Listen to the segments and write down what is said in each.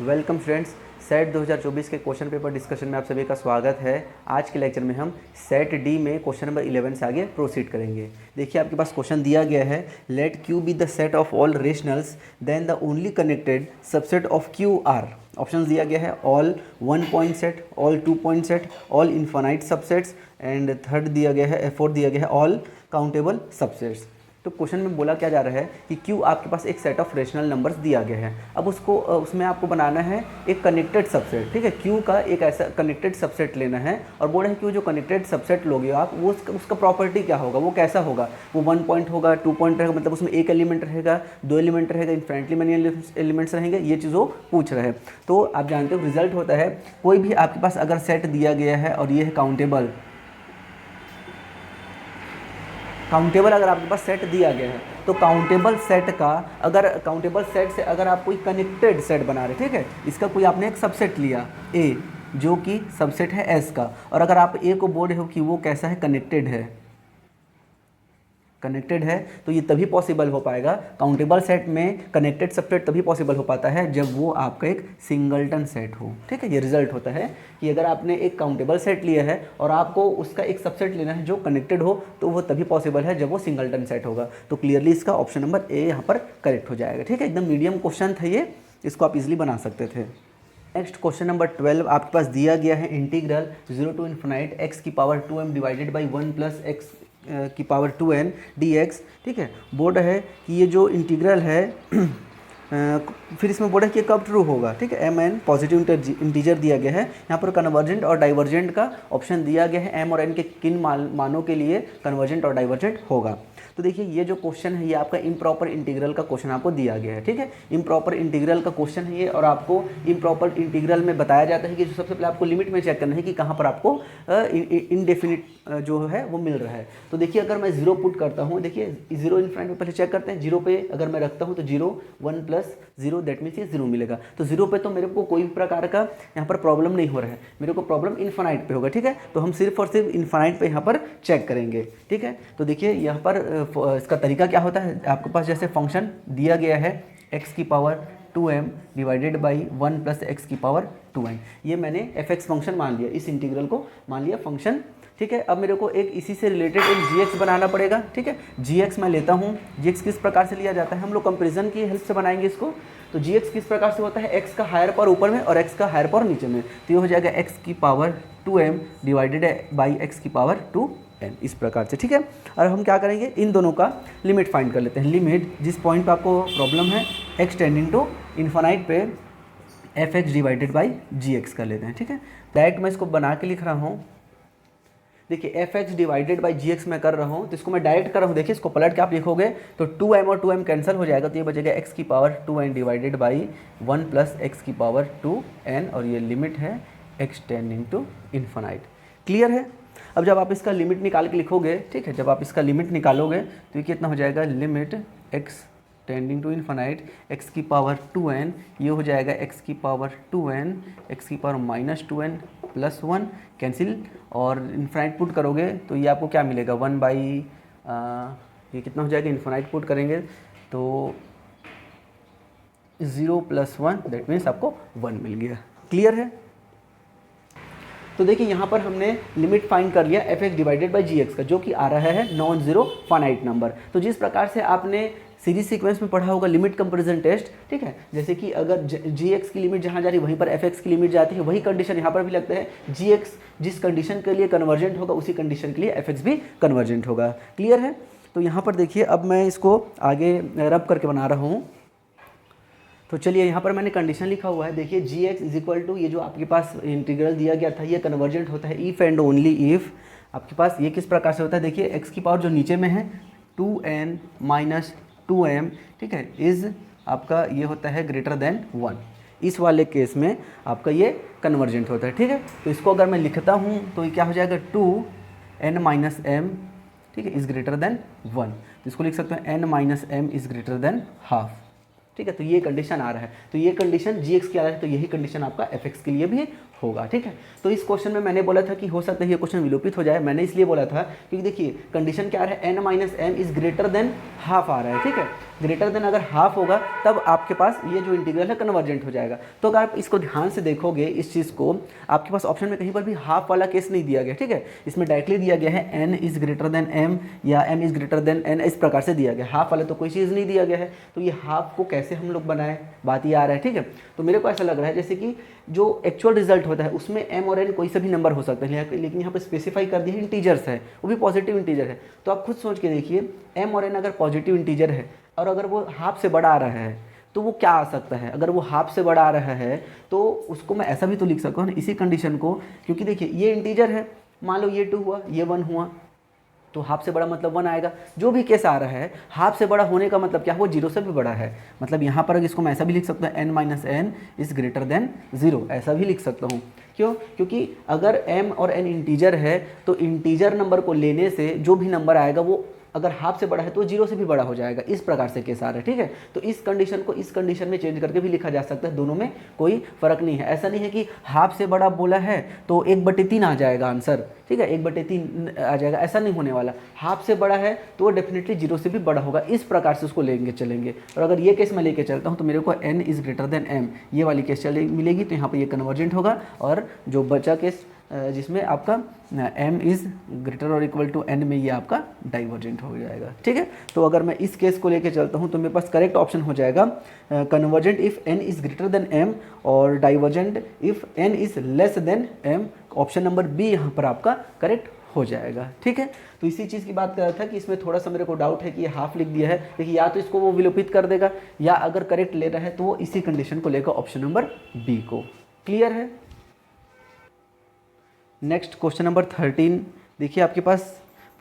Welcome friends, set 2024 के question paper discussion में आप सभी का स्वागत है। आज के लेक्चर में हम सेट डी में क्वेश्चन नंबर 11 से आगे प्रोसीड करेंगे। देखिए आपके पास क्वेश्चन दिया गया है, let Q be the set of all rationals then the only connected subset of Q are. Option दिया गया है all 1 point set, all 2 point set, all infinite subsets and third दिया गया है, फोर्थ दिया गया है ऑल काउंटेबल सबसेट्स। तो क्वेश्चन में बोला क्या जा रहा है कि क्यू आपके पास एक सेट ऑफ रेशनल नंबर्स दिया गया है। अब उसमें आपको बनाना है एक कनेक्टेड सबसेट। ठीक है, क्यू का एक ऐसा कनेक्टेड सबसेट लेना है और बोल रहे हैं कि वो जो कनेक्टेड सबसेट लोगे आप, वो उसका प्रॉपर्टी क्या होगा, वो कैसा होगा, वो 1 पॉइंट होगा, 2 पॉइंट रहेगा, मतलब उसमें एक एलिमेंट रहेगा, 2 एलिमेंट रहेगा, इनफिनिटली मैनी एलिमेंट्स रहेंगे, ये चीज़ वो पूछ रहे हैं। तो आप जानते हो रिजल्ट होता है, कोई भी आपके पास अगर सेट दिया गया है और ये है काउंटेबल अगर आपके पास सेट दिया गया है तो काउंटेबल सेट से अगर आप कोई कनेक्टेड सेट बना रहे, ठीक है, इसका कोई आपने एक सबसेट लिया ए जो कि सबसेट है एस का, और अगर आप ए को बोल रहे हो कि वो कैसा है, कनेक्टेड है, तो ये तभी पॉसिबल हो पाएगा। काउंटेबल सेट में कनेक्टेड सबसेट तभी पॉसिबल हो पाता है जब वो आपका एक सिंगलटन सेट हो। ठीक है, ये रिजल्ट होता है कि अगर आपने एक काउंटेबल सेट लिया है और आपको उसका एक सबसेट लेना है जो कनेक्टेड हो, तो वो तभी पॉसिबल है जब वो सिंगलटन सेट होगा। तो क्लियरली इसका ऑप्शन नंबर ए यहाँ पर करेक्ट हो जाएगा। ठीक है, एकदम मीडियम क्वेश्चन था ये, इसको आप इजिली बना सकते थे। नेक्स्ट क्वेश्चन नंबर 12 आपके पास दिया गया है, इंटीग्रल 0 टू इन्फिनाइट x की power 2m divided by 1 plus x की पावर 2n dx। ठीक है, बोर्ड है कि ये जो इंटीग्रल है फिर इसमें बोर्ड है कि कब ट्रू होगा। ठीक है, mn पॉजिटिव इंटीजर दिया गया है, यहाँ पर कन्वर्जेंट और डाइवर्जेंट का ऑप्शन दिया गया है, m और n के किन मानों के लिए कन्वर्जेंट और डाइवर्जेंट होगा। तो देखिए ये जो क्वेश्चन है ये आपका इम्प्रॉपर इंटीग्रल का क्वेश्चन आपको दिया गया है। ठीक है, इम्प्रॉपर इंटीग्रल का क्वेश्चन है ये, और आपको इम्प्रॉपर इंटीग्रल में बताया जाता है कि जो सबसे पहले आपको लिमिट में चेक करना है कि कहाँ पर आपको इनडेफिनिट जो है वो मिल रहा है। तो देखिए अगर मैं 0 पुट करता हूँ, देखिए 0 इनफिनिट में पहले चेक करते हैं, 0 पे अगर मैं रखता हूँ तो 0 1 प्लस 0 दैट मीन्स ये 0 मिलेगा। तो 0 पे तो मेरे को कोई भी प्रकार का यहाँ पर प्रॉब्लम नहीं हो रहा है, मेरे को प्रॉब्लम इनफिनाइट पे होगा। ठीक है, तो हम सिर्फ और सिर्फ इनफिनाइट पे यहाँ पर चेक करेंगे। ठीक है, तो देखिए यहाँ पर इसका तरीका क्या होता है, आपके पास जैसे फंक्शन दिया गया है x की power 2m divided by 1 plus x की पावर 2n, ये मैंने fx फंक्शन मान लिया, इस इंटीग्रल को मान लिया फंक्शन। ठीक है, अब मेरे को एक इसी से रिलेटेड एक gx बनाना पड़ेगा। ठीक है, gx मैं लेता हूँ, gx किस प्रकार से लिया जाता है, हम लोग कंपेरिजन की हेल्प से बनाएंगे इसको। तो gx किस प्रकार से होता है, x का हायर पावर ऊपर में और x का हायर पावर नीचे में, तो ये हो जाएगा x की power 2m divided by x की पावर 2n, इस प्रकार से। ठीक है, और हम क्या करेंगे, इन दोनों का लिमिट फाइंड कर लेते हैं। लिमिट जिस पॉइंट पे आपको प्रॉब्लम है x टेंडिंग टू इन्फिनाइट पे fx डिवाइडेड बाई gx कर लेते हैं। ठीक है, डायरेक्ट मैं इसको बना के लिख रहा हूँ। देखिए fx डिवाइडेड बाई gx मैं कर रहा हूँ, तो इसको मैं डायरेक्ट कर रहा हूँ। देखिए इसको पलट के आप लिखोगे तो 2m और 2m कैंसिल हो जाएगा, तो ये बचेगा x की power 2n divided by 1 plus x की पावर 2n, और ये लिमिट है x tending to infinite. Clear है। अब जब आप इसका लिमिट निकाल के लिखोगे, ठीक है, जब आप इसका लिमिट निकालोगे तो ये कितना हो जाएगा, limit x tending to infinite x की पावर 2n, ये हो जाएगा x की पावर 2n, x की power minus 2n plus 1 cancel, और इन्फिनाइट पुट करोगे तो ये आपको क्या मिलेगा, 1 बाई ये कितना हो जाएगा, इन्फिनाइट पुट करेंगे तो 0 प्लस 1 दैट मीन्स आपको 1 मिल गया। क्लियर है। तो देखिए यहाँ पर हमने लिमिट फाइंड कर लिया fx डिवाइडेड बाई gx का, जो कि आ रहा है नॉन जीरो फाइनाइट नंबर। तो जिस प्रकार से आपने सीरीज सीक्वेंस में पढ़ा होगा लिमिट कंपैरिजन टेस्ट, ठीक है, जैसे कि अगर gx की लिमिट जहाँ जा रही है वहीं पर fx की लिमिट जाती है, वही कंडीशन यहाँ पर भी लगता है, gx जिस कंडीशन के लिए कन्वर्जेंट होगा उसी कंडीशन के लिए fx भी कन्वर्जेंट होगा। क्लियर है। तो यहाँ पर देखिए अब मैं इसको आगे रब करके बना रहा हूँ। तो चलिए यहाँ पर मैंने कंडीशन लिखा हुआ है, देखिए gx इज इक्वल टू, ये जो आपके पास इंटीग्रल दिया गया था ये कन्वर्जेंट होता है इफ़ एंड ओनली इफ़ आपके पास ये किस प्रकार से होता है, देखिए x की पावर जो नीचे में है 2n माइनस 2m, ठीक है, इज़ आपका ये होता है ग्रेटर देन 1, इस वाले केस में आपका ये कन्वर्जेंट होता है। ठीक है, तो इसको अगर मैं लिखता हूँ तो ये क्या हो जाएगा, 2n माइनस m, ठीक है, इज़ ग्रेटर देन 1, तो इसको लिख सकते हैं n minus m is greater than half. ठीक है, तो ये कंडीशन आ रहा है, तो ये कंडीशन gx की आ रहा है, तो यही कंडीशन आपका fx के लिए भी होगा। ठीक है, तो इस क्वेश्चन में मैंने बोला था कि हो सकता है ये क्वेश्चन विलोपित हो जाए, मैंने इसलिए बोला था क्योंकि देखिए कंडीशन क्या आ रहा है, n माइनस M is greater than half आ रहा है। ठीक है, ग्रेटर देन अगर हाफ होगा तब आपके पास ये जो इंटीग्रल है कन्वर्जेंट हो जाएगा। तो अगर आप इसको ध्यान से देखोगे इस चीज़ को, आपके पास ऑप्शन में कहीं पर भी हाफ वाला केस नहीं दिया गया। ठीक है, इसमें डायरेक्टली दिया गया है n is greater than m या m is greater then n, इस प्रकार से दिया गया। हाफ वाला तो कोई चीज़ नहीं दिया गया है, तो ये हाफ को कैसे हम लोग बनाएं, बात ये आ रहा है। ठीक है, तो मेरे को ऐसा लग रहा है जैसे कि जो एक्चुअल रिजल्ट होता है उसमें m और n कोई से भी नंबर हो सकता है, लेकिन यहाँ पर स्पेसिफाई कर दिया है इंटीजर्स है, वो भी पॉजिटिव इंटीजर है। तो आप खुद सोच के देखिए m और n अगर पॉजिटिव इंटीजर है और अगर वो हाफ से बड़ा आ रहा है तो वो क्या आ सकता है, अगर वो हाफ से बड़ा आ रहा है तो उसको मैं ऐसा भी तो लिख सकता हूँ इसी कंडीशन को, क्योंकि देखिए ये इंटीजर है, मान लो ये 2 हुआ ये 1 हुआ, तो हाफ से बड़ा मतलब 1 आएगा। जो भी केस आ रहा है हाफ से बड़ा होने का मतलब क्या है, वो 0 से भी बड़ा है। मतलब यहाँ पर इसको मैं ऐसा भी लिख सकता हूँ n minus n is greater than 0, ऐसा भी लिख सकता हूँ। क्यों? क्योंकि अगर m और n इंटीजर है तो इंटीजर नंबर को लेने से जो भी नंबर आएगा वो अगर हाफ से बड़ा है तो 0 से भी बड़ा हो जाएगा, इस प्रकार से केस आ रहा है। ठीक है, तो इस कंडीशन को इस कंडीशन में चेंज करके भी लिखा जा सकता है, दोनों में कोई फर्क नहीं है। ऐसा नहीं है कि हाफ से बड़ा बोला है तो 1/3 आ जाएगा आंसर। ठीक है, 1/3 आ जाएगा, ऐसा नहीं होने वाला। हाफ से बड़ा है तो वो डेफिनेटली 0 से भी बड़ा होगा, इस प्रकार से उसको लेंगे चलेंगे। और अगर ये केस मैं लेके चलता हूँ तो मेरे को n is greater than m ये वाली केस मिलेगी, तो यहाँ पर ये कन्वर्जेंट होगा। और जो बचा केस जिसमें आपका m इज़ ग्रेटर और इक्वल टू n में ये आपका डाइवर्जेंट हो जाएगा। ठीक है, तो अगर मैं इस केस को लेके चलता हूँ तो मेरे पास करेक्ट ऑप्शन हो जाएगा convergent if n is greater than m और divergent if n is less than m। Option number B यहाँ पर आपका करेक्ट हो जाएगा। ठीक है, तो इसी चीज़ की बात कर रहा था कि इसमें थोड़ा सा मेरे को डाउट है कि ये हाफ लिख दिया है, देखिए या तो इसको वो विलोपित कर देगा या अगर करेक्ट ले रहा है तो वो इसी कंडीशन को लेकर ऑप्शन नंबर बी को। क्लियर है? नेक्स्ट क्वेश्चन नंबर 13, देखिए आपके पास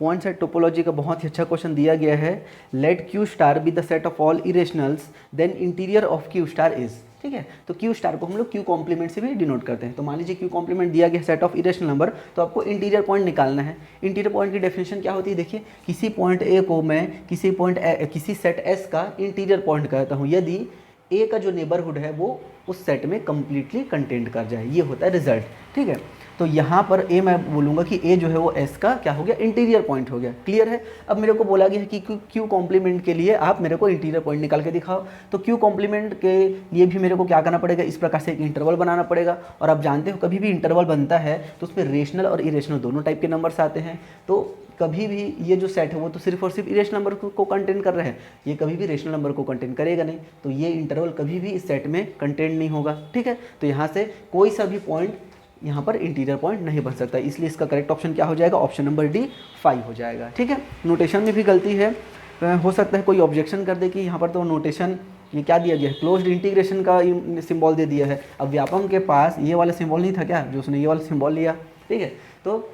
पॉइंट सेट टोपोलॉजी का बहुत ही अच्छा क्वेश्चन दिया गया है। Let Q star be the set of all irrationals then interior of Q star is. ठीक है, तो क्यू स्टार को हम लोग क्यू कॉम्प्लीमेंट से भी डिनोट करते हैं। तो मान लीजिए क्यू कॉम्प्लीमेंट दिया गया सेट ऑफ इरेशनल नंबर, तो आपको इंटीरियर पॉइंट निकालना है। इंटीरियर पॉइंट की डेफिनेशन क्या होती है, देखिए किसी पॉइंट ए को मैं किसी सेट एस का इंटीरियर पॉइंट कहता हूँ यदि ए का जो नेबरहुड है वो उस सेट में कंप्लीटली कंटेंट कर जाए, ये होता है रिजल्ट। ठीक है, तो यहाँ पर ए मैं बोलूँगा कि ए जो है वो एस का क्या हो गया, इंटीरियर पॉइंट हो गया। क्लियर है? अब मेरे को बोला गया है कि क्यू कॉम्प्लीमेंट के लिए आप मेरे को इंटीरियर पॉइंट निकाल के दिखाओ। तो क्यू कॉम्प्लीमेंट के लिए भी मेरे को क्या करना पड़ेगा, इस प्रकार से एक इंटरवल बनाना पड़ेगा। और आप जानते हो कभी भी इंटरवल बनता है तो उसमें रेशनल और इरेशनल दोनों टाइप के नंबर्स आते हैं। तो कभी भी ये जो सेट है वो तो सिर्फ और सिर्फ इरेशनल नंबर को कंटेन कर रहा है, ये कभी भी रेशनल नंबर को कंटेन करेगा नहीं, तो ये इंटरवल कभी भी इस सेट में कंटेन नहीं होगा। ठीक है, तो यहाँ से कोई सा भी पॉइंट यहाँ पर इंटीरियर पॉइंट नहीं बन सकता, इसलिए इसका करेक्ट ऑप्शन क्या हो जाएगा, ऑप्शन नंबर डी 5 हो जाएगा। ठीक है, नोटेशन में भी गलती है, हो सकता है कोई ऑब्जेक्शन कर दे कि यहाँ पर तो नोटेशन ये क्या दिया गया है, क्लोज्ड इंटीग्रेशन का सिंबल दे दिया है। अब व्यापम के पास ये वाला सिंबल नहीं था क्या, जो उसने ये वाला सिंबल लिया। ठीक है, तो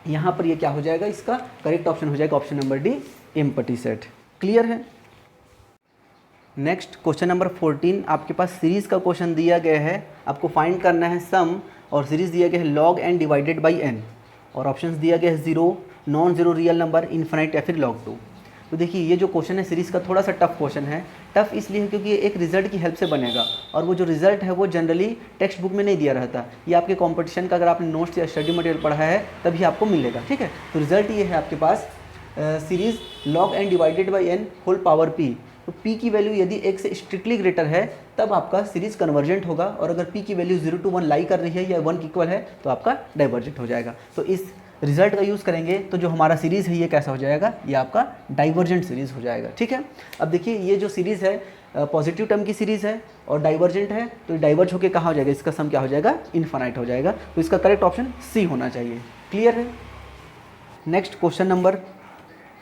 यहाँ पर ये क्या हो जाएगा, इसका करेक्ट ऑप्शन हो जाएगा option number D empty set. Clear है? नेक्स्ट क्वेश्चन नंबर 14, आपके पास सीरीज़ का क्वेश्चन दिया गया है, आपको फाइंड करना है सम, और सीरीज़ दिया गया है log n divided by n, और ऑप्शंस दिया गया है 0, non zero real number, infinite या फिर log 2। तो देखिए ये जो क्वेश्चन है सीरीज़ का थोड़ा सा टफ क्वेश्चन है। टफ इसलिए है क्योंकि ये एक रिजल्ट की हेल्प से बनेगा, और वो जो रिजल्ट है वो जनरली टेक्स्ट बुक में नहीं दिया रहता, ये आपके कंपटीशन का अगर आपने नोट्स या स्टडी मटेरियल पढ़ा है तभी आपको मिलेगा। ठीक है, तो रिजल्ट ये है आपके पास series log n divided by n whole power p। तो p की वैल्यू यदि 1 से स्ट्रिक्टली ग्रेटर है तब आपका सीरीज़ कन्वर्जेंट होगा, और अगर p की वैल्यू 0 to 1 लाई कर रही है या 1 के इक्वल है तो आपका डाइवर्जेंट हो जाएगा। तो इस रिजल्ट का यूज़ करेंगे तो जो हमारा सीरीज़ है ये कैसा हो जाएगा, ये आपका डाइवर्जेंट सीरीज़ हो जाएगा। ठीक है, अब देखिए ये जो सीरीज़ है पॉजिटिव टर्म की सीरीज़ है और डाइवर्जेंट है, तो डाइवर्ज होकर कहाँ हो जाएगा, इसका सम क्या हो जाएगा, इन्फिनाइट हो जाएगा। तो इसका करेक्ट ऑप्शन सी होना चाहिए। क्लियर है? नेक्स्ट क्वेश्चन नंबर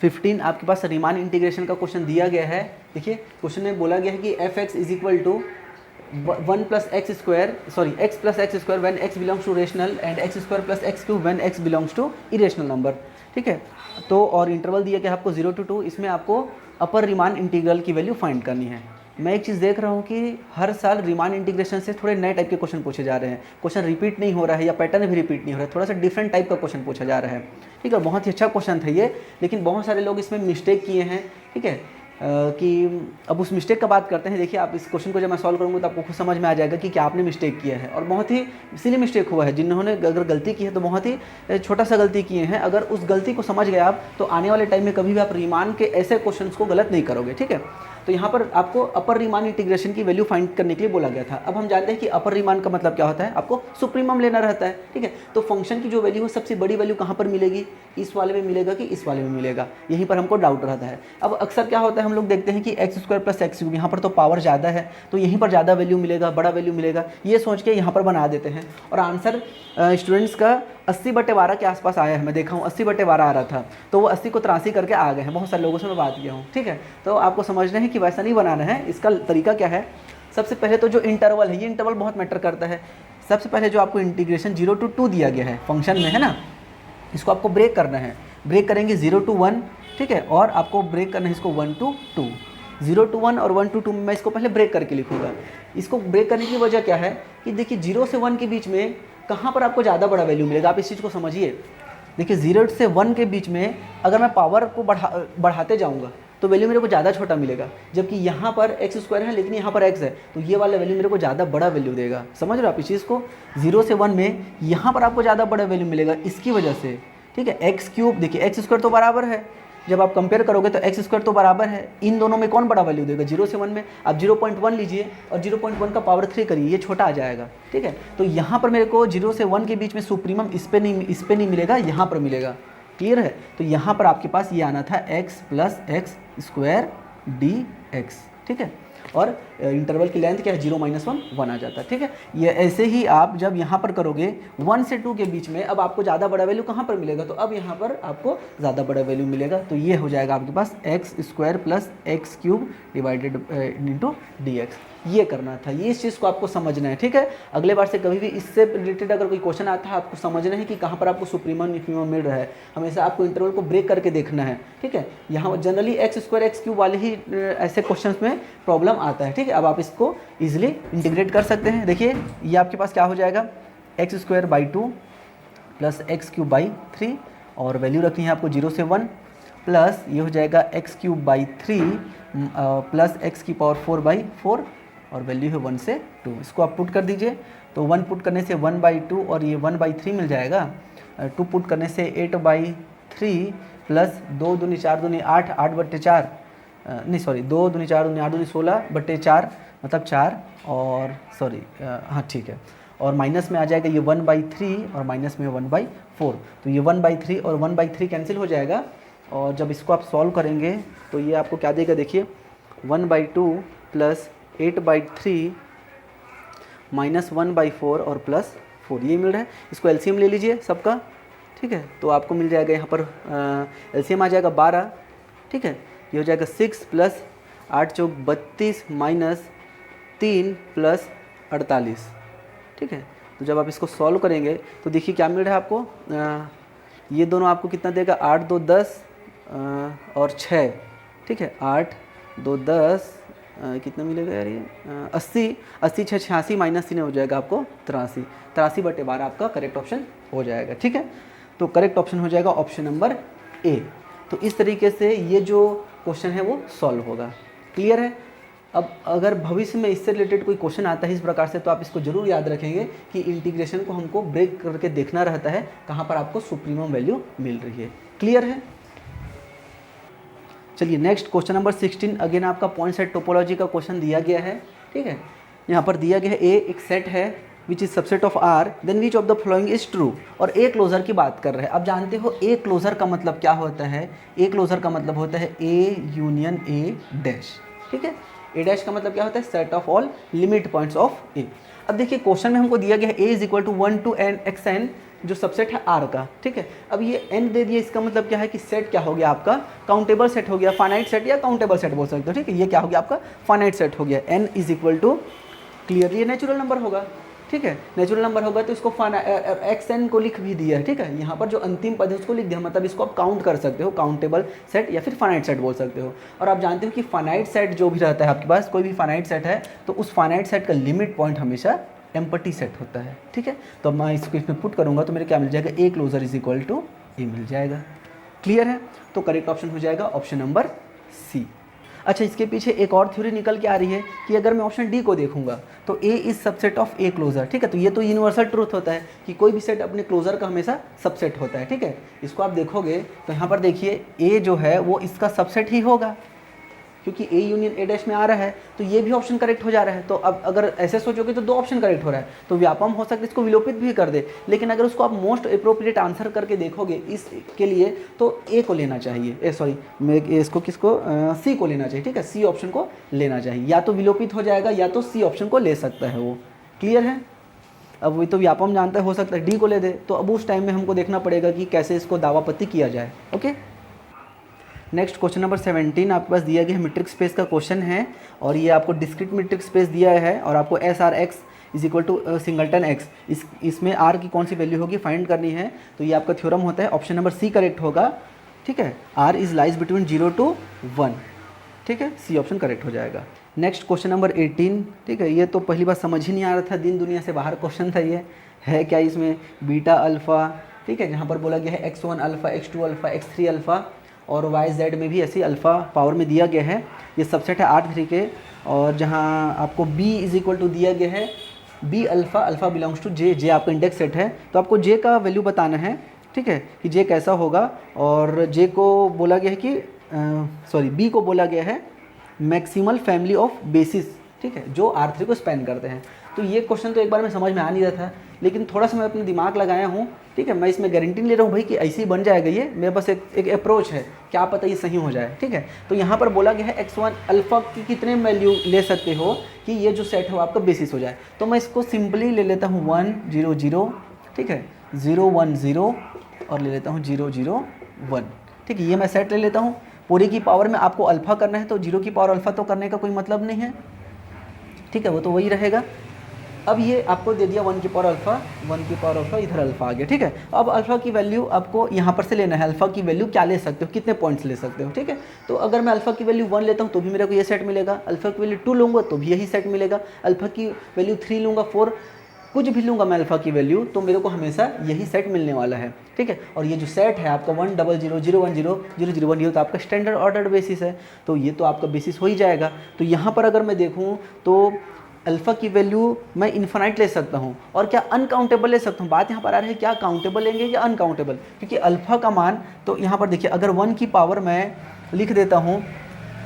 15, आपके पास रीमान इंटीग्रेशन का क्वेश्चन दिया गया है। देखिए क्वेश्चन में बोला गया है कि f(x) is equal to 1 plus x square x plus x square when x belongs to rational and x square plus x cube when x belongs to irrational number. ठीक है, तो और इंटरवल दिया गया आपको 0 to 2, इसमें आपको अपर रीमान इंटीग्रल की वैल्यू फाइंड करनी है। मैं एक चीज़ देख रहा हूँ कि हर साल रीमान इंटीग्रेशन से थोड़े नए टाइप के क्वेश्चन पूछे जा रहे हैं, क्वेश्चन रिपीट नहीं हो रहा है या पैटर्न भी रिपीट नहीं हो रहा है, थोड़ा सा डिफरेंट टाइप का क्वेश्चन पूछा जा रहा है। ठीक है, बहुत ही अच्छा क्वेश्चन था ये, लेकिन बहुत सारे लोग इसमें मिस्टेक किए हैं। ठीक है, कि अब उस मिस्टेक का बात करते हैं। देखिए आप इस क्वेश्चन को जब मैं सॉल्व करूँगा तो आपको खुद समझ में आ जाएगा कि क्या आपने मिस्टेक किया है, और बहुत ही सिली मिस्टेक हुआ है। जिन्होंने अगर गलती की है तो बहुत ही छोटा सा गलती किए हैं। अगर उस गलती को समझ गए आप तो आने वाले टाइम में कभी भी आप रीमान के ऐसे क्वेश्चन को गलत नहीं करोगे, ठीक है। तो यहाँ पर आपको अपर रीमान इंटीग्रेशन की वैल्यू फाइंड करने के लिए बोला गया था। अब हम जानते हैं कि अपर रीमान का मतलब क्या होता है, आपको सुप्रीमम लेना रहता है, ठीक है। तो फंक्शन की जो वैल्यू है सबसे बड़ी वैल्यू कहाँ पर मिलेगी, इस वाले में मिलेगा कि इस वाले में मिलेगा, यहीं पर हमको डाउट रहता है। अब अक्सर क्या होता है, हम लोग देखते हैं कि x square plus x cube, यहाँ पर तो पावर ज़्यादा है तो यहीं पर ज़्यादा वैल्यू मिलेगा, बड़ा वैल्यू मिलेगा, ये सोच के यहाँ पर बना देते हैं। और आंसर स्टूडेंट्स का 80/12 के आसपास आया है। मैं देखा हूँ 80/12 आ रहा था, तो वो 80 को 83 करके आ गए हैं। बहुत सारे लोगों से मैं बात किया हूँ, ठीक है। तो आपको समझना है कि वैसा नहीं बनाना है। इसका तरीका क्या है, सबसे पहले तो जो इंटरवल है, ये इंटरवल बहुत मैटर करता है। सबसे पहले जो आपको इंटीग्रेशन 0 to 2 दिया गया है फंक्शन में, है ना, इसको आपको ब्रेक करना है। ब्रेक करेंगे 0 to 1, ठीक है, और आपको ब्रेक करना है इसको 1 to 2। 0 to 1 और 1 to 2 में मैं इसको पहले ब्रेक करके लिखूँगा। इसको ब्रेक करने की वजह क्या है कि देखिए 0 से 1 के बीच में कहाँ पर आपको ज़्यादा बड़ा वैल्यू मिलेगा, आप इस चीज़ को समझिए। देखिए 0 से 1 के बीच में अगर मैं पावर को बढ़ाते जाऊँगा तो वैल्यू मेरे को ज़्यादा छोटा मिलेगा, जबकि यहाँ पर एक्स स्क्वायर है लेकिन यहाँ पर एक्स है, तो ये वाला वैल्यू मेरे को ज़्यादा बड़ा वैल्यू देगा। समझ रहे हो आप इस चीज़ को, 0 से 1 में यहाँ पर आपको ज़्यादा बड़ा वैल्यू मिलेगा इसकी वजह से, ठीक है। एक्स क्यूब, देखिए एक्स स्क्वायर तो बराबर है, जब आप कंपेयर करोगे तो एक्स स्क्वायर तो बराबर है, इन दोनों में कौन बड़ा वैल्यू देगा, 0 से 1 में। आप 0.1 लीजिए और 0.1 का पावर 3 करिए, ये छोटा आ जाएगा, ठीक है। तो यहाँ पर मेरे को 0 से 1 के बीच में सुप्रीमम इस पे नहीं मिलेगा, यहाँ पर मिलेगा। क्लियर है। तो यहाँ पर आपके पास ये आना था x plus x square D x, ठीक है। और इंटरवल की लेंथ क्या है, 0 - 1 1 आ जाता है, ठीक है। ये ऐसे ही आप जब यहाँ पर करोगे 1 से 2 के बीच में, अब आपको ज़्यादा बड़ा वैल्यू कहाँ पर मिलेगा, तो अब यहाँ पर आपको ज़्यादा बड़ा वैल्यू मिलेगा। तो ये हो जाएगा आपके पास x square plus x cube divided into d x. ये करना था, ये इस चीज़ को आपको समझना है, ठीक है। अगले बार से कभी भी इससे रिलेटेड अगर कोई क्वेश्चन आता है, आपको समझना है कि कहाँ पर आपको सुप्रीमम इन्फीमम मिल रहा है। हमेशा आपको इंटरवल को ब्रेक करके देखना है, ठीक है। यहाँ generally x square x cube वाले ही ऐसे क्वेश्चन में प्रॉब्लम आता है, ठीक है। अब आप इसको ईजिली इंटीग्रेट कर सकते हैं। देखिए ये आपके पास क्या हो जाएगा, x square by 2 plus x cube by 3, और वैल्यू रखनी है आपको 0 से 1, प्लस ये हो जाएगा x cube by 3 plus x की पावर 4/4, और वैल्यू है 1 से 2। इसको आप पुट कर दीजिए, तो 1 पुट करने से 1/2 और ये 1/3 मिल जाएगा। 2 पुट करने से 8/3 प्लस 2 दूनी 4 दूनी 8, 8/4 नहीं सॉरी 2 दूनी 4 दूनी 8 दूनी 16/4 मतलब 4, और सॉरी हाँ ठीक है, और माइनस में आ जाएगा ये 1/3 और माइनस में 1/4, तो ये 1/3 और 1/3 कैंसिल हो जाएगा। और जब इसको आप सॉल्व करेंगे तो ये आपको क्या देगा, देखिए 1/2 प्लस 8/3 माइनस 1/4 और प्लस 4, ये मिल रहा है। इसको एलसीएम ले लीजिए सबका, ठीक है। तो आपको मिल जाएगा यहाँ पर एलसीएम आ जाएगा 12, ठीक है। ये हो जाएगा 6 प्लस 8 चौक 32 माइनस 3 प्लस 48, ठीक है। तो जब आप इसको सॉल्व करेंगे तो देखिए क्या मिल रहा है आपको, ये दोनों आपको कितना देगा, 8 2 10 और 6, ठीक है। 8 2 10 कितना मिलेगा यार, ये 80 6 86 माइनस 3 हो जाएगा आपको 83, 83/12 आपका करेक्ट ऑप्शन हो जाएगा, ठीक है। तो करेक्ट ऑप्शन हो जाएगा ऑप्शन नंबर ए। तो इस तरीके से ये जो क्वेश्चन है वो सॉल्व होगा। क्लियर है। अब अगर भविष्य में इससे रिलेटेड कोई क्वेश्चन आता है इस प्रकार से, तो आप इसको जरूर याद रखेंगे कि इंटीग्रेशन को हमको ब्रेक करके देखना रहता है कहाँ पर आपको सुप्रीमम वैल्यू मिल रही है। क्लियर है। चलिए नेक्स्ट क्वेश्चन नंबर 16, अगेन आपका पॉइंट सेट टोपोलॉजी का क्वेश्चन दिया गया है, ठीक है। यहाँ पर दिया गया है ए एक सेट है which is subset of R, then which of the following is true, और ए क्लोजर की बात कर रहे हैं। अब जानते हो ए क्लोजर का मतलब क्या होता है, ए क्लोजर का मतलब होता है ए यूनियन ए डैश, ठीक है। ए डैश का मतलब क्या होता है, set of all limit points of A. अब देखिए क्वेश्चन में हमको दिया गया है A is equal to 1 to n xn, जो सबसेट है आर का, ठीक है। अब ये n दे दिए, इसका मतलब क्या है कि सेट क्या हो गया आपका, काउंटेबल सेट हो गया, फाइनाइट सेट या काउंटेबल सेट बोल सकते हो, ठीक है। ये क्या हो गया आपका फाइनाइट सेट हो गया। n is equal to clearly natural number होगा, ठीक है। नेचुरल नंबर होगा तो इसको xn को लिख भी दिया है, ठीक है। यहाँ पर जो अंतिम पद है उसको लिख दिया, मतलब इसको आप काउंट कर सकते हो, काउंटेबल सेट या फिर फाइनाइट सेट बोल सकते हो। और आप जानते हो कि फाइनाइट सेट जो भी रहता है आपके पास, कोई भी फाइनाइट सेट है तो उस फाइनाइट सेट का लिमिट पॉइंट हमेशा एम्पटी सेट होता है, ठीक है। तो अब मैं इसको इसमें पुट करूँगा तो मेरे क्या मिल जाएगा, A closure is equal to A मिल जाएगा। क्लियर है। तो करेक्ट ऑप्शन हो जाएगा ऑप्शन नंबर सी। अच्छा, इसके पीछे एक और थ्योरी निकल के आ रही है कि अगर मैं ऑप्शन डी को देखूंगा तो A is subset of A closure, ठीक है। तो ये तो यूनिवर्सल ट्रूथ होता है कि कोई भी सेट अपने क्लोजर का हमेशा सबसेट होता है, ठीक है। इसको आप देखोगे तो यहाँ पर देखिए ए जो है वो इसका सबसेट ही होगा, क्योंकि ए यूनियन ए डैश में आ रहा है, तो ये भी ऑप्शन करेक्ट हो जा रहा है। तो अब अगर ऐसे सोचोगे तो 2 ऑप्शन करेक्ट हो रहा है, तो व्यापम हो सकता है इसको विलोपित भी कर दे, लेकिन अगर उसको आप मोस्ट अप्रोप्रिएट आंसर करके देखोगे इसके लिए तो ए को लेना चाहिए, मैं इसको किसको सी को लेना चाहिए, ठीक है। सी ऑप्शन को लेना चाहिए, या तो विलोपित हो जाएगा या तो सी ऑप्शन को ले सकता है वो। क्लियर है? अब वही तो व्यापम जानता है, हो सकता है डी को ले दे, तो अब उस टाइम में हमको देखना पड़ेगा कि कैसे इसको दावापत्ति किया जाए। ओके, नेक्स्ट क्वेश्चन नंबर 17 आपके पास दिया गया है, मीट्रिक स्पेस का क्वेश्चन है, और ये आपको डिस्क्रीट मीट्रिक स्पेस दिया है, और आपको S R x is equal to singleton x, इसमें आर की कौन सी वैल्यू होगी फाइंड करनी है। तो ये आपका थ्योरम होता है, ऑप्शन नंबर सी करेक्ट होगा, ठीक है। R is lies between 0 to 1, ठीक है, सी ऑप्शन करेक्ट हो जाएगा। नेक्स्ट क्वेश्चन नंबर 18, ठीक है। ये तो पहली बार समझ ही नहीं आ रहा था, दिन दुनिया से बाहर क्वेश्चन था ये। है क्या इसमें बीटा अल्फ़ा, ठीक है, जहाँ पर बोला गया है x1 alpha, x2 alpha, x3 alpha, और वाई जेड में भी ऐसे अल्फ़ा पावर में दिया गया है। ये सबसेट है R3 के, और जहाँ आपको b इज इक्वल टू दिया गया है b alpha, alpha belongs to j, j आपका इंडेक्स सेट है, तो आपको j का वैल्यू बताना है, ठीक है, कि j कैसा होगा। और j को बोला गया है कि b को बोला गया है मैक्सिमल फैमिली ऑफ बेसिस, ठीक है, जो R3 को स्पैन करते हैं। तो ये क्वेश्चन तो एक बार में समझ में आ नहीं रहा था, लेकिन थोड़ा सा मैं अपने दिमाग लगाया हूँ, ठीक है। मैं इसमें गारंटी नहीं ले रहा हूँ भाई कि ऐसे ही बन जाएगा, ये मेरे बस एक अप्रोच है, क्या पता ये सही हो जाए, ठीक है। तो यहाँ पर बोला गया है x1 अल्फ़ा की कितने वैल्यू ले सकते हो कि ये जो सेट है वो आपका बेसिस हो जाए। तो मैं इसको सिंपली ले लेता हूँ 1 0 0, ठीक है, 0 1 0, और ले लेता हूँ 0 0 1, ठीक है। ये मैं सेट ले लेता हूँ, पूरी की पावर में आपको अल्फ़ा करना है, तो 0 की पावर अल्फ़ा तो करने का कोई मतलब नहीं है, ठीक है, वो तो वही रहेगा। अब ये आपको दे दिया 1 की पावर अल्फ़ा, 1 की पावर अल्फ़ा, इधर अल्फ़ा आ गया, ठीक है। अब अल्फ़ा की वैल्यू आपको यहाँ पर से लेना है, अल्फ़ा की वैल्यू क्या ले सकते हो, कितने पॉइंट्स ले सकते हो, ठीक है। तो अगर मैं अल्फ़ा की वैल्यू 1 लेता हूँ तो भी मेरे को ये सेट मिलेगा, अल्फ़ा की वैल्यू 2 लूँगा तो भी यही सेट मिलेगा, अल्फ़ा की वैल्यू 3 लूँगा, 4, कुछ भी लूँगा मैं अल्फ़ा की वैल्यू तो मेरे को हमेशा यही सेट मिलने वाला है, ठीक है। और ये जो सेट है आपका 1 0 0 0 1 0 0 0 1, ये तो आपका स्टैंडर्ड ऑर्डर बेसिस है, तो ये तो आपका बेसिस हो ही जाएगा। तो यहाँ पर अगर मैं देखूँ तो अल्फ़ा की वैल्यू मैं इन्फिनाइट ले सकता हूँ, और क्या अनकाउंटेबल ले सकता हूँ। बात यहाँ पर आ रही है क्या काउंटेबल लेंगे या अनकाउंटेबल, क्योंकि अल्फ़ा का मान तो यहाँ पर देखिए, अगर 1 की पावर मैं लिख देता हूँ,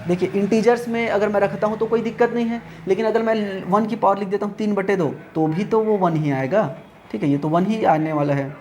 देखिए इंटीजर्स में अगर मैं रखता हूँ तो कोई दिक्कत नहीं है, लेकिन अगर मैं 1 की पावर लिख देता हूँ 3/2 तो भी तो वो 1 ही आएगा, ठीक है, ये तो 1 ही आने वाला है।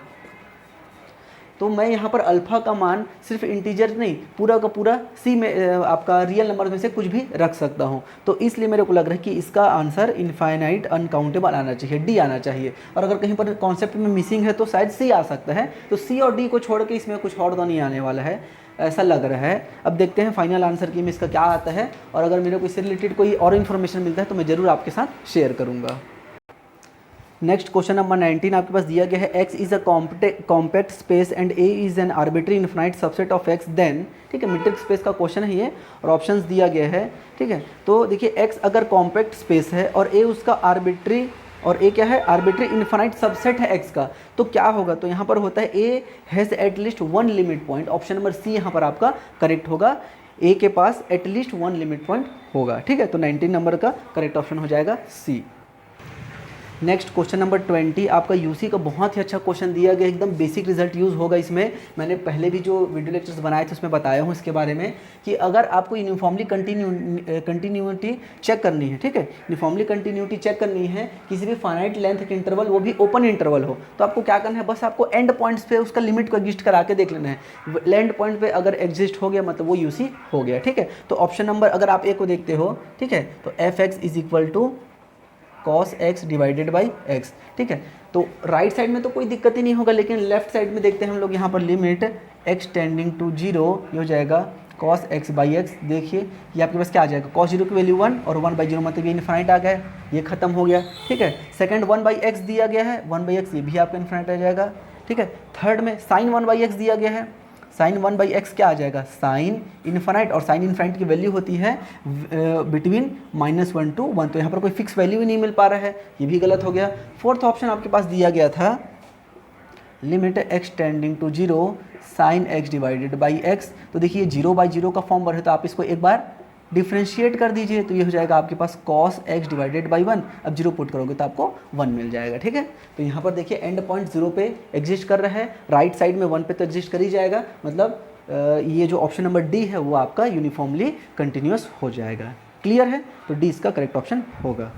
तो मैं यहाँ पर अल्फ़ा का मान सिर्फ इंटीजर नहीं, पूरा का पूरा सी में आपका रियल नंबर में से कुछ भी रख सकता हूँ। तो इसलिए मेरे को लग रहा है कि इसका आंसर इनफाइनाइट अनकाउंटेबल आना चाहिए, डी आना चाहिए। और अगर कहीं पर कॉन्सेप्ट में मिसिंग है तो शायद सी आ सकता है, तो सी और डी को छोड़ के इसमें कुछ और तो नहीं आने वाला है, ऐसा लग रहा है। अब देखते हैं फाइनल आंसर की में इसका क्या आता है, और अगर मेरे को इससे रिलेटेड कोई और इन्फॉर्मेशन मिलता है तो मैं ज़रूर आपके साथ शेयर करूँगा। नेक्स्ट क्वेश्चन नंबर 19 आपके पास दिया गया है, x is a compact space and a is an arbitrary infinite subset of x, then, ठीक है, मीट्रिक स्पेस का क्वेश्चन है ये, और ऑप्शंस दिया गया है, ठीक है। तो देखिए x अगर कॉम्पैक्ट स्पेस है और a उसका आर्बिट्री, और a क्या है, आर्बिट्री इनफिनाइट सबसेट है x का, तो क्या होगा, तो यहाँ पर होता है a has at least 1 limit point, option number C यहाँ पर आपका करेक्ट होगा, a के पास एटलीस्ट 1 लिमिट पॉइंट होगा, ठीक है। तो 19 नंबर का करेक्ट ऑप्शन हो जाएगा सी। नेक्स्ट क्वेश्चन नंबर 20 आपका यूसी का बहुत ही अच्छा क्वेश्चन दिया गया, एकदम बेसिक रिजल्ट यूज़ होगा इसमें। मैंने पहले भी जो वीडियो लेक्चर्स बनाए थे उसमें बताया हूँ इसके बारे में कि अगर आपको यूनिफॉर्मली कंटिन्यूटी चेक करनी है, ठीक है, यूनिफॉर्मली कंटिन्यूटी चेक करनी है किसी भी फाइनाइट लेंथ के इंटरवल, वो भी ओपन इंटरवल हो, तो आपको क्या करना है, बस आपको एंड पॉइंट्स पे उसका लिमिट को एग्जिस्ट करा के देख लेना है। एंड पॉइंट पे अगर एग्जिस्ट हो गया मतलब वो यूसी हो गया, ठीक है। तो ऑप्शन नंबर अगर आप ए को देखते हो, ठीक है, तो F x is equal to cos x divided by x, ठीक है। तो राइट साइड में तो कोई दिक्कत ही नहीं होगा, लेकिन लेफ्ट साइड में देखते हैं हम लोग यहाँ पर लिमिट x टेंडिंग टू 0 ये हो जाएगा cos x बाई एक्स। देखिए ये आपके पास क्या आ जाएगा, cos 0 की वैल्यू 1 और 1/0 मतलब ये इन्फिनाइट आ गया, ये खत्म हो गया, ठीक है। सेकंड 1/x दिया गया है, 1/x ये भी आपका इन्फिनाइट आ जाएगा, ठीक है। थर्ड में साइन 1/x दिया गया है, साइन 1/x क्या आ जाएगा, साइन इन्फिनाइट, और साइन इन्फिनाइट की वैल्यू होती है बिटवीन -1 to 1, तो यहाँ पर कोई फिक्स वैल्यू ही नहीं मिल पा रहा है, ये भी गलत हो गया। फोर्थ ऑप्शन आपके पास दिया गया था limit x tending to 0 sine x divided by x, तो देखिए 0/0 का फॉर्म भरे, तो आप इसको एक बार डिफ्रेंशिएट कर दीजिए तो ये हो जाएगा आपके पास cos x डिवाइडेड बाई 1। अब 0 पुट करोगे तो आपको 1 मिल जाएगा, ठीक है। तो यहाँ पर देखिए एंड पॉइंट 0 पे एग्जिस्ट कर रहा है, राइट साइड में 1 पे तो एग्जिस्ट कर ही जाएगा, मतलब ये जो ऑप्शन नंबर डी है वो आपका यूनिफॉर्मली कंटिन्यूस हो जाएगा। क्लियर है? तो डी इसका करेक्ट ऑप्शन होगा।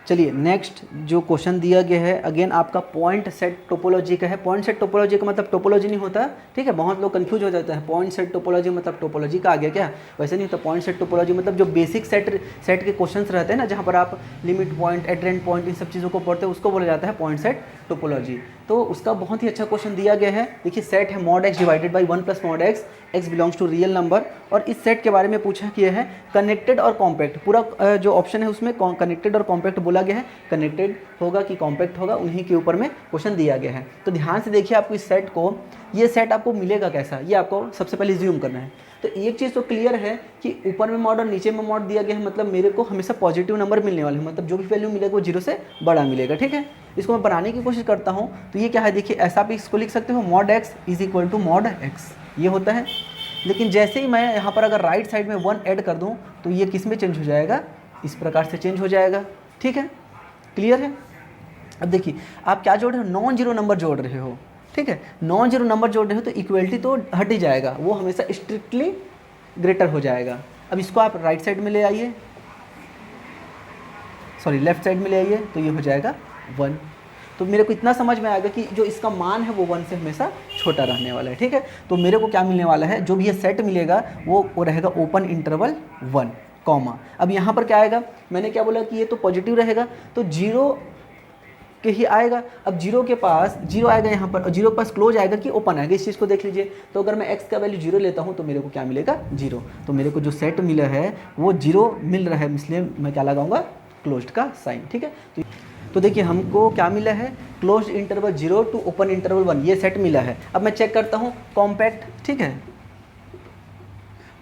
चलिए नेक्स्ट जो क्वेश्चन दिया गया है अगेन आपका पॉइंट सेट टोपोलॉजी का है। पॉइंट सेट टोपोलॉजी का मतलब टोपोलॉजी नहीं होता, ठीक है, बहुत लोग कंफ्यूज हो जाते हैं। पॉइंट सेट टोपोलॉजी मतलब टोपोलॉजी का आ गया क्या? वैसे नहीं होता। पॉइंट सेट टोपोलॉजी मतलब जो बेसिक सेट के क्वेश्चंस रहते हैं ना, जहाँ पर आप लिमिट पॉइंट, एड्रेंट पॉइंट, इन सब चीज़ों को पढ़ते हैं, उसको बोला जाता है पॉइंट सेट टोपोलॉजी। तो उसका बहुत ही अच्छा क्वेश्चन दिया गया है। देखिए सेट है mod x divided by 1 plus mod x, x belongs to real number, और इस सेट के बारे में पूछा कि है कनेक्टेड और कॉम्पैक्ट। पूरा जो ऑप्शन है उसमें कनेक्टेड और कॉम्पैक्ट बोला गया है, कनेक्टेड होगा कि कॉम्पैक्ट होगा, उन्हीं के ऊपर में क्वेश्चन दिया गया है। तो ध्यान से देखिए आपको इस सेट को, ये सेट आपको मिलेगा कैसा, ये आपको सबसे पहले ज्यूम करना है। तो एक चीज़ तो क्लियर है कि ऊपर में मॉड और नीचे में मॉड दिया गया है, मतलब मेरे को हमेशा पॉजिटिव नंबर मिलने वाले हैं, मतलब जो भी वैल्यू मिलेगा वो 0 से बड़ा मिलेगा, ठीक है। इसको मैं बनाने की कोशिश करता हूँ। तो ये क्या है, देखिए ऐसा भी इसको लिख सकते हो, mod x is equal to mod x, ये होता है। लेकिन जैसे ही मैं यहाँ पर अगर राइट साइड में 1 ऐड कर दूँ तो ये किस में चेंज हो जाएगा, इस प्रकार से चेंज हो जाएगा, ठीक है। क्लियर है? अब देखिए आप क्या जोड़ रहे हो, नॉन जीरो नंबर जोड़ रहे हो, ठीक है। नॉन जीरो नंबर जोड़ रहे हो तो इक्वलिटी तो हट ही जाएगा, वो हमेशा स्ट्रिक्टली ग्रेटर हो जाएगा। अब इसको आप राइट साइड में ले आइए, सॉरी लेफ्ट साइड में ले आइए, तो ये हो जाएगा 1। तो मेरे को इतना समझ में आएगा कि जो इसका मान है वो 1 से हमेशा छोटा रहने वाला है, ठीक है। तो मेरे को क्या मिलने वाला है, जो भी ये सेट मिलेगा वो रहेगा ओपन इंटरवल 1, कॉमा। अब यहाँ पर क्या आएगा, मैंने क्या बोला कि ये तो पॉजिटिव रहेगा, तो 0 के ही आएगा। अब 0 के पास 0 आएगा यहाँ पर, और 0 के पास क्लोज आएगा कि ओपन आएगा, इस चीज़ को देख लीजिए। तो अगर मैं x का वैल्यू 0 लेता हूँ तो मेरे को क्या मिलेगा, 0। तो मेरे को जो सेट मिला है वो 0 मिल रहा है, इसलिए मैं क्या लगाऊंगा, क्लोज्ड का साइन, ठीक है। तो देखिए हमको क्या मिला है, closed interval 0 to open interval 1, ये सेट मिला है। अब मैं चेक करता हूँ कॉम्पैक्ट, ठीक है।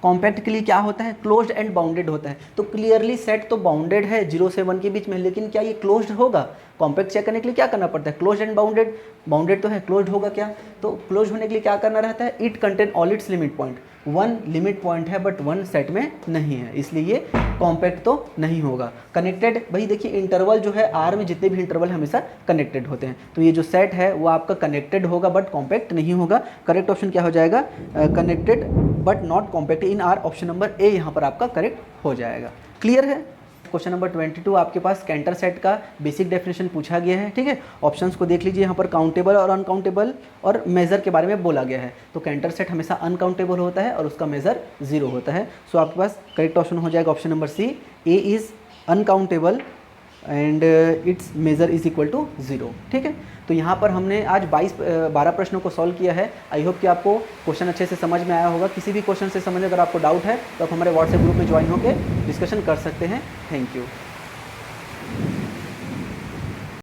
कॉम्पैक्ट के लिए क्या होता है, क्लोज्ड एंड बाउंडेड होता है। तो क्लियरली सेट तो बाउंडेड है 0 से 1 के बीच में, लेकिन क्या ये क्लोज्ड होगा? कॉम्पैक्ट चेक करने के लिए क्या करना पड़ता है, क्लोज्ड एंड बाउंडेड। बाउंडेड तो है, क्लोज्ड होगा क्या? तो क्लोज होने के लिए क्या करना रहता है, it contain all it's limit point. 1 limit point है बट 1 सेट में नहीं है, इसलिए ये कॉम्पैक्ट तो नहीं होगा। कनेक्टेड, भाई देखिए इंटरवल जो है R में जितने भी इंटरवल हमेशा कनेक्टेड होते हैं, तो ये जो सेट है वो आपका कनेक्टेड होगा बट कॉम्पैक्ट नहीं होगा। करेक्ट ऑप्शन क्या हो जाएगा, connected but not compact in are, option number A यहाँ पर आपका करेक्ट हो जाएगा। क्लियर है? क्वेश्चन नंबर 22 आपके पास कैंटर सेट का बेसिक डेफिनेशन पूछा गया है, ठीक है। ऑप्शंस को देख लीजिए, यहाँ पर काउंटेबल और अनकाउंटेबल और मेज़र के बारे में बोला गया है। तो कैंटर सेट हमेशा अनकाउंटेबल होता है और उसका मेज़र 0 होता है। सो आपके पास करेक्ट ऑप्शन हो जाएगा option number C, A is uncountable and its measure is equal to 0, ठीक है। तो यहाँ पर हमने आज 12 प्रश्नों को सॉल्व किया है। आई होप कि आपको क्वेश्चन अच्छे से समझ में आया होगा। किसी भी क्वेश्चन से समझ अगर आपको डाउट है तो आप हमारे व्हाट्सएप ग्रुप में ज्वाइन होकर डिस्कशन कर सकते हैं। Thank you.